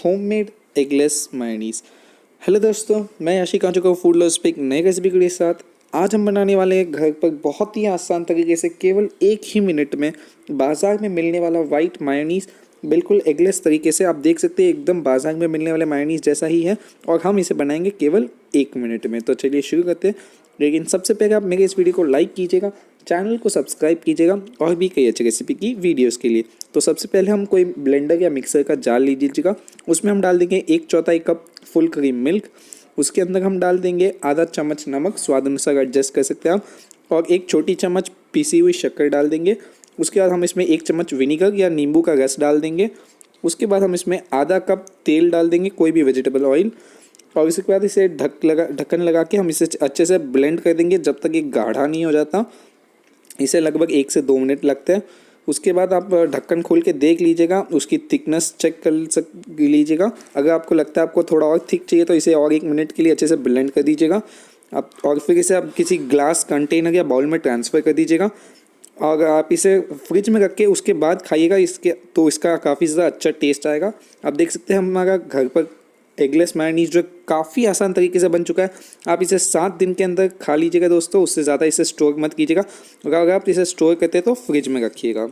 Homemade eggless mayonnaise. Hello दोस्तों, मैं आशिक आ चुका हूँ फूड लवर्स पे एक नई रेसिपी के साथ। आज हम बनाने वाले हैं घर पर बहुत ही आसान तरीके से केवल 1 ही मिनट में बाज़ार में मिलने वाला वाइट मायोनीज़, बिल्कुल एगलेस तरीके से। आप देख सकते हैं एकदम बाज़ार में मिलने वाले मायोनीज़ जैसा ही है और हम इसे बनाएंगे केवल 1 मिनट में। तो चलिए शुरू करते हैं। लेकिन सबसे पहले आप मेरे इस वीडियो को लाइक कीजिएगा, चैनल को सब्सक्राइब कीजिएगा और भी कई अच्छी रेसिपी की वीडियोस के लिए। तो सबसे पहले हम कोई ब्लेंडर या मिक्सर का जार लीजिएगा, उसमें हम डाल देंगे 1/4 कप फुल क्रीम मिल्क। उसके अंदर हम डाल देंगे आधा चम्मच नमक, स्वाद अनुसार एडजस्ट कर सकते हैं आप, और 1 छोटी चम्मच पीसी हुई शक्कर डाल देंगे। उसके बाद हम इसमें 1 चम्मच विनीगर या नींबू का रस डाल देंगे। उसके बाद हम इसमें आधा कप तेल डाल देंगे, कोई भी वेजिटेबल ऑयल, और इसके बाद इसे ढक्कन लगा के हम इसे अच्छे से ब्लेंड कर देंगे जब तक ये गाढ़ा नहीं हो जाता। इसे लगभग 1 से 2 मिनट लगते हैं। उसके बाद आप ढक्कन खोल के देख लीजिएगा, उसकी थिकनेस चेक कर लीजिएगा। अगर आपको लगता है आपको थोड़ा और थिक चाहिए तो इसे और 1 मिनट के लिए अच्छे से ब्लेंड कर दीजिएगा आप, और फिर इसे आप किसी ग्लास कंटेनर या बाउल में ट्रांसफ़र कर दीजिएगा और आप इसे फ्रिज में रख के उसके बाद खाइएगा। तो इसका काफ़ी ज़्यादा अच्छा टेस्ट आएगा। आप देख सकते हैं हमारा घर पर एगलेस मायोनीज जो काफ़ी आसान तरीके से बन चुका है। आप इसे 7 दिन के अंदर खा लीजिएगा दोस्तों, उससे ज़्यादा इसे स्टोर मत कीजिएगा। और अगर आप इसे स्टोर करते हैं तो फ्रिज में रखिएगा।